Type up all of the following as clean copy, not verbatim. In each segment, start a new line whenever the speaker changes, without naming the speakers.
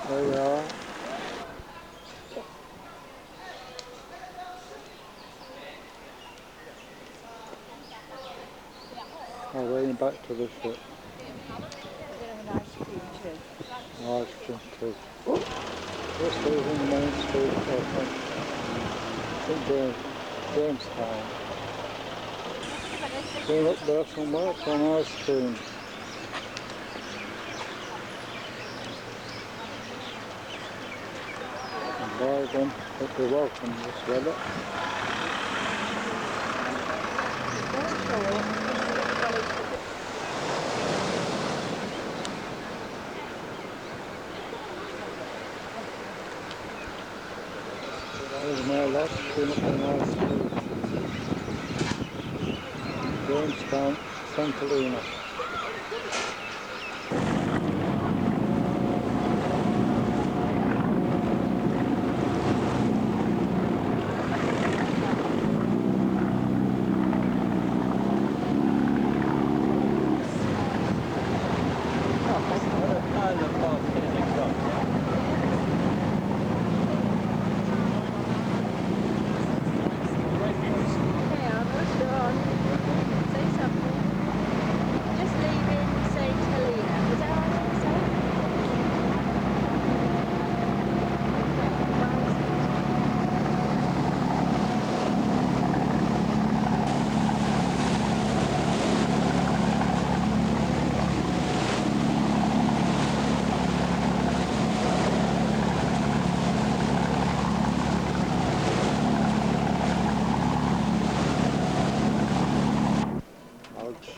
There we are. I'll bring back to the ship. Ice cream too. This is in the main street, I think Jamestown. Been up there somewhere for an ice cream. And buy them, but they're welcome this weather. There's my last been up an ice cream. Jamestown, St. Helena.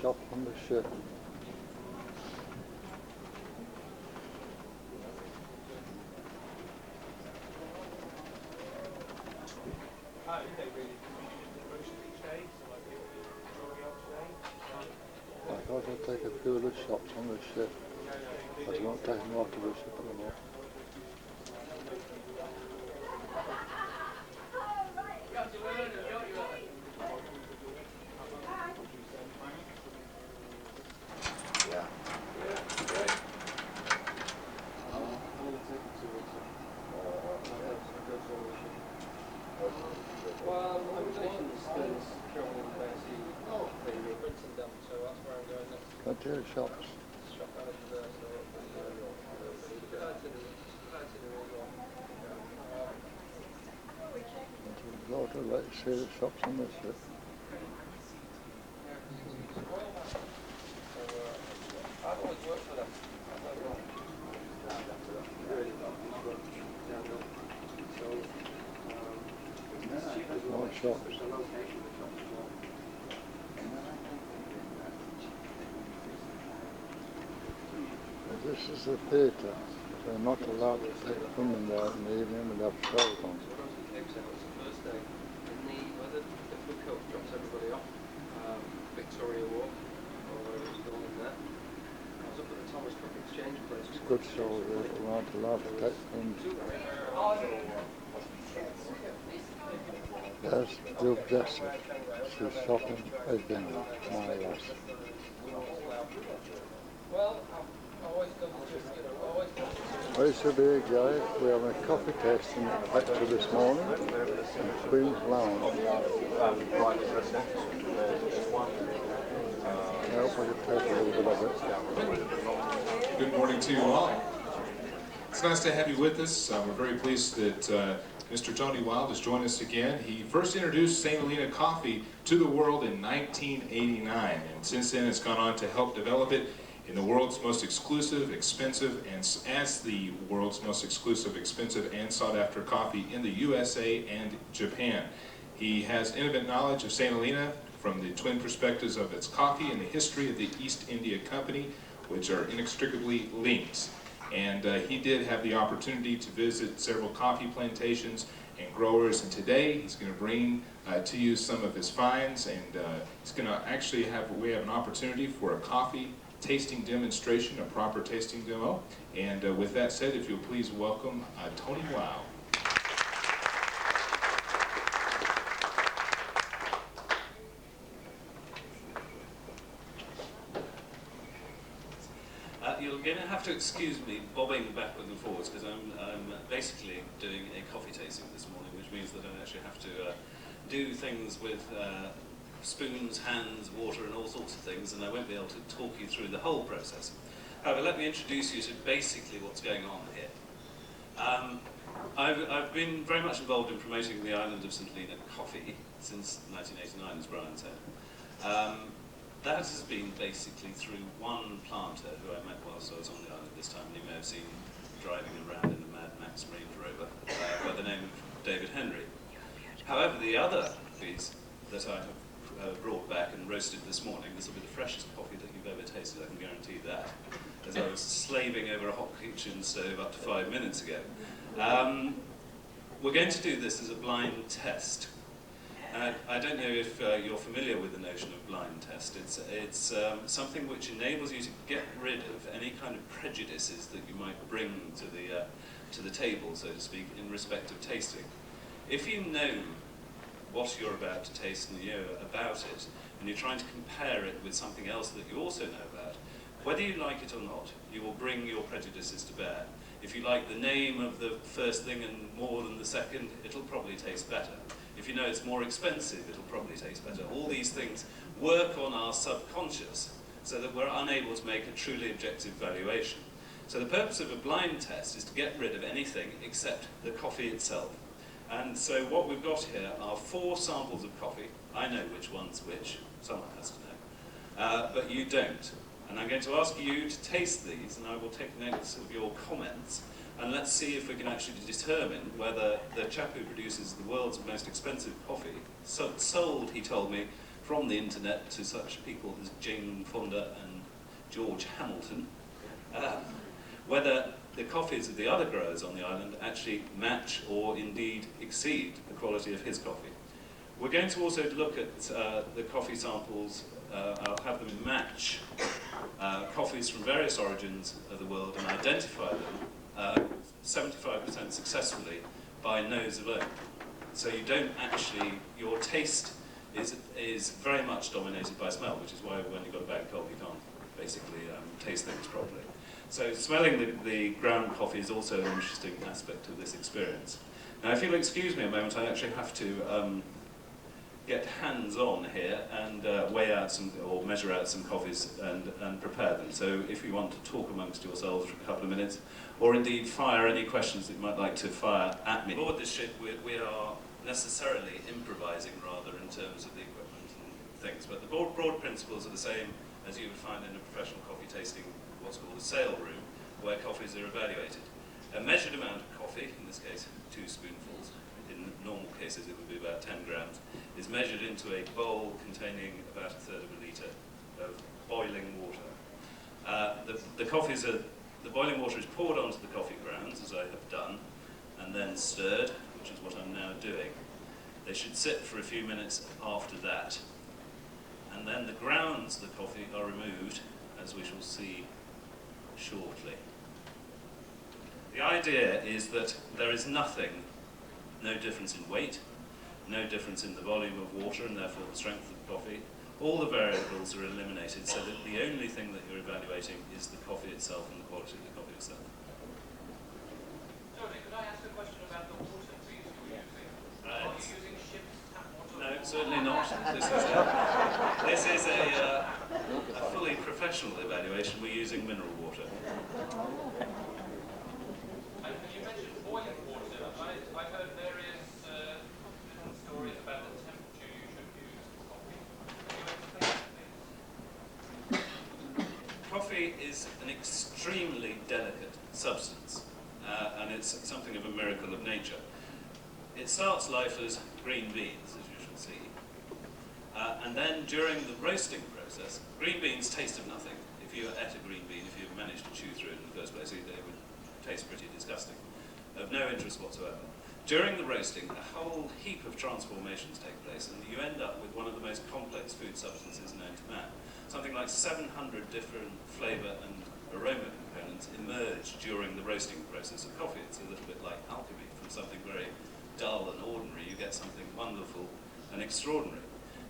Shop on the ship. I thought I'd take a few of the shops on the ship. I don't want to take them off to the ship anymore. Frontier shops. Let's see the shops on this ship. More shops. This is the theatre. They're not allowed to take women there in the evening and have shows on. It's a good show there, but we're not allowed to take women. There's the objective. She's shopping again, my lass. I used to be a guy. We have a coffee tasting lecture this morning in Queen's Lounge. I hope I could taste a little bit of it.
Good morning to you all. It's nice to have you with us. We're very pleased that Mr. Tony Wild has joined us again. He first introduced St. Helena coffee to the world in 1989, and since then has gone on to help develop it in the world's most exclusive, expensive, and as the world's most exclusive, expensive, and sought-after coffee in the USA and Japan. He has intimate knowledge of St. Helena from the twin perspectives of its coffee and the history of the East India Company, which are inextricably linked. And he did have the opportunity to visit several coffee plantations and growers. And today he's going to bring to you some of his finds, and he's going to actually we have an opportunity for a coffee tasting demonstration, a proper tasting demo. And with that said, if you'll please welcome Tony Wow.
You're going to have to excuse me bobbing backwards and forwards because I'm basically doing a coffee tasting this morning, which means that I actually have to do things with spoons, hands, water and all sorts of things, and I won't be able to talk you through the whole process. However, let me introduce you to basically what's going on here. I've been very much involved in promoting the island of St Helena coffee since 1989, as Brian said. That has been basically through one planter who I met whilst I was on the island this time, and you may have seen driving around in the Mad Max Range Rover by the name of David Henry. However, the other coffees that I have brought back and roasted this morning, this will be the freshest coffee that you've ever tasted, I can guarantee that, as I was slaving over a hot kitchen stove up to 5 minutes ago. We're going to do this as a blind test. I don't know if you're familiar with the notion of blind test. It's something which enables you to get rid of any kind of prejudices that you might bring to the table, so to speak, in respect of tasting. If you know what you're about to taste and you know about it, and you're trying to compare it with something else that you also know about, whether you like it or not, you will bring your prejudices to bear. If you like the name of the first thing and more than the second, it'll probably taste better. If you know it's more expensive, it'll probably taste better. All these things work on our subconscious so that we're unable to make a truly objective valuation. So the purpose of a blind test is to get rid of anything except the coffee itself. And so what we've got here are 4 samples of coffee. I know which one's which, someone has to know, but you don't. And I'm going to ask you to taste these, and I will take notes of your comments. And let's see if we can actually determine whether the chap who produces the world's most expensive coffee, sold, he told me, from the internet to such people as Jane Fonda and George Hamilton, whether the coffees of the other growers on the island actually match or indeed exceed the quality of his coffee. We're going to also look at the coffee samples. I'll have them match coffees from various origins of the world and identify them 75% successfully by nose alone. So you don't actually, your taste is very much dominated by smell, which is why when you've got a bad cold you can't basically taste things properly. So smelling the ground coffee is also an interesting aspect of this experience. Now if you'll excuse me a moment, I actually have to get hands-on here and weigh out some, or measure out some coffees and prepare them. So if you want to talk amongst yourselves for a couple of minutes, or indeed fire any questions that you might like to fire at me. Aboard this ship we are necessarily improvising rather in terms of the equipment and things, but the broad principles are the same as you would find in a professional coffee tasting, what's called a sale room, where coffees are evaluated. A measured amount of coffee, in this case 2 spoonfuls, in normal cases it would be about 10 grams, is measured into a bowl containing about 1/3 of a litre of boiling water. The boiling water is poured onto the coffee grounds, as I have done, and then stirred, which is what I'm now doing. They should sit for a few minutes after that. And then the grounds of the coffee are removed, as we shall see shortly. The idea is that there is no difference in weight, no difference in the volume of water and therefore the strength of the coffee. All the variables are eliminated so that the only thing that you're evaluating is the coffee itself and the quality of the coffee itself.
Tony, could I ask a question about the water trees you're using?
Right.
Are you using ship's tap water?
No, certainly not. This is a fully professional evaluation. We're using mineral water.
And you mentioned boiling water. I've heard various different stories about the temperature you should use for coffee. Can you explain that, please?
Coffee is an extremely delicate substance, and it's something of a miracle of nature. It starts life as green beans, as you shall see, and then during the roasting process, green beans taste of nothing. If you ate a green bean, if you managed to chew through it in the first place, they would taste pretty disgusting, of no interest whatsoever. During the roasting, a whole heap of transformations take place, and you end up with one of the most complex food substances known to man. Something like 700 different flavour and aroma components emerge during the roasting process of coffee. It's a little bit like alchemy. From something very dull and ordinary, you get something wonderful and extraordinary.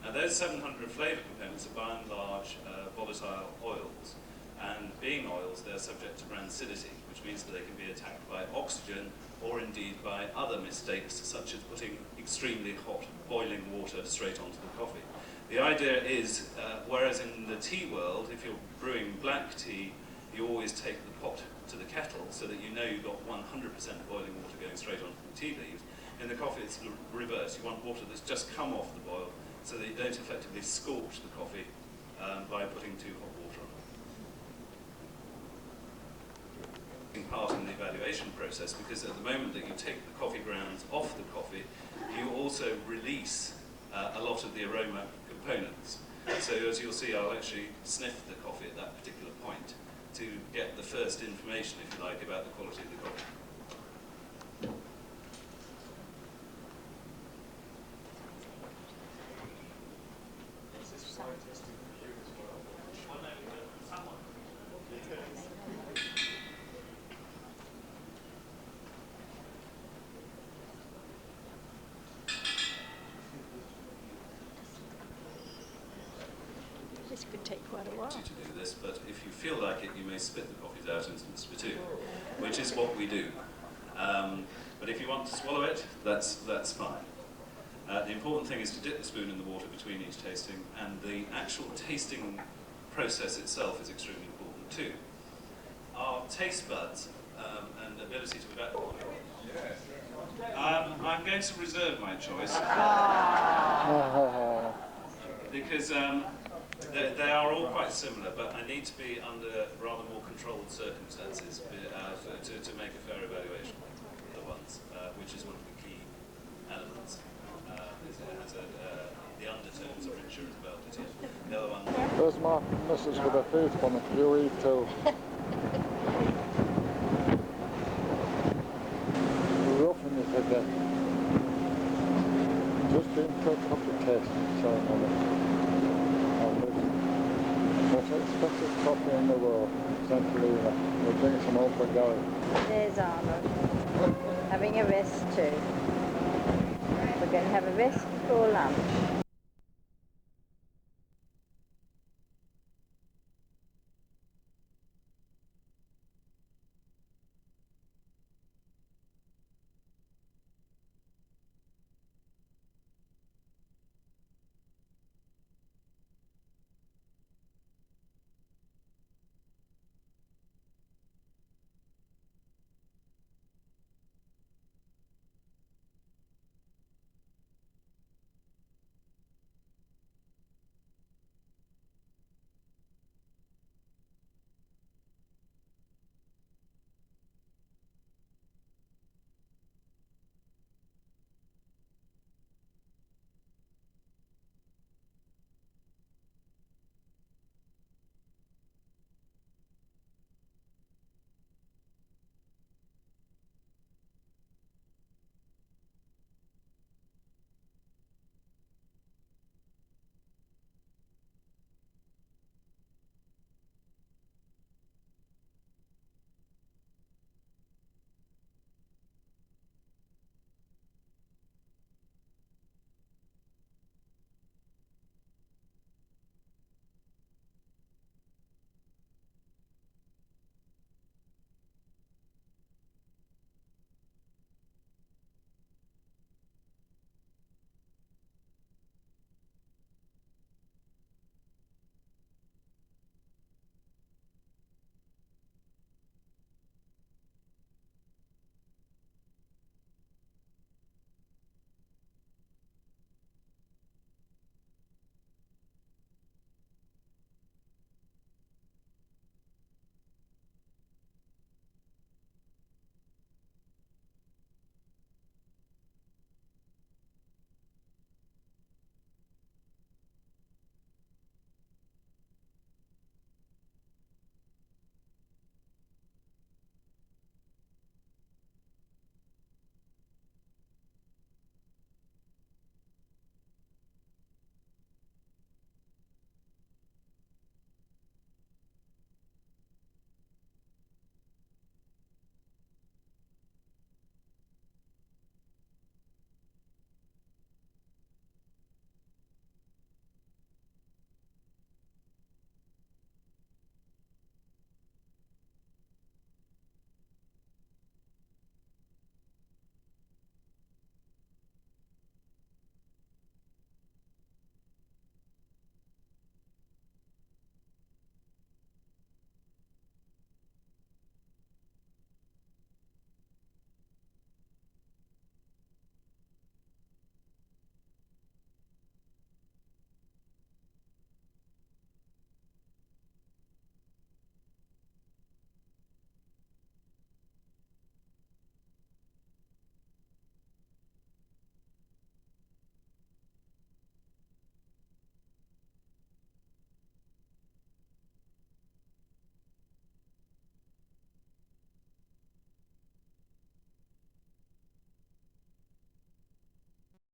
Now, those 700 flavour components are by and large volatile oils, and being oils, they're subject to rancidity, which means that they can be attacked by oxygen or indeed by other mistakes, such as putting extremely hot boiling water straight onto the coffee. The idea is, whereas in the tea world, if you're brewing black tea, you always take the pot to the kettle so that you know you've got 100% boiling water going straight onto the tea leaves. In the coffee, it's the reverse. You want water that's just come off the boil so that you don't effectively scorch the coffee by putting too hot water on it. Part in the evaluation process, because at the moment that you take the coffee grounds off the coffee, you also release a lot of the aroma components. So as you'll see, I'll actually sniff the coffee at that particular point to get the first information, if you like, about the quality of the coffee.
This could take quite a while.
To do this, but if you feel like it, you may spit the coffees out into the spittoon, which is what we do. But if you want to swallow it, that's fine. The important thing is to dip the spoon in the water between each tasting, and the actual tasting process itself is extremely important too. Our taste buds and ability to evaluate. I'm going to reserve my choice because they are all quite similar, but I need to be under rather more controlled circumstances to make a fair evaluation of the ones, which is one of the key elements. It has the undertones are richer as well. The other one.
There's my missus with a food from QE2. Roughing it again. Just been to a coffee tasting ceremony. Most expensive coffee in the world, Centralina. We'll bring some home for Gary.
There's Arnold, having a rest too. We're going to have a rest before lunch.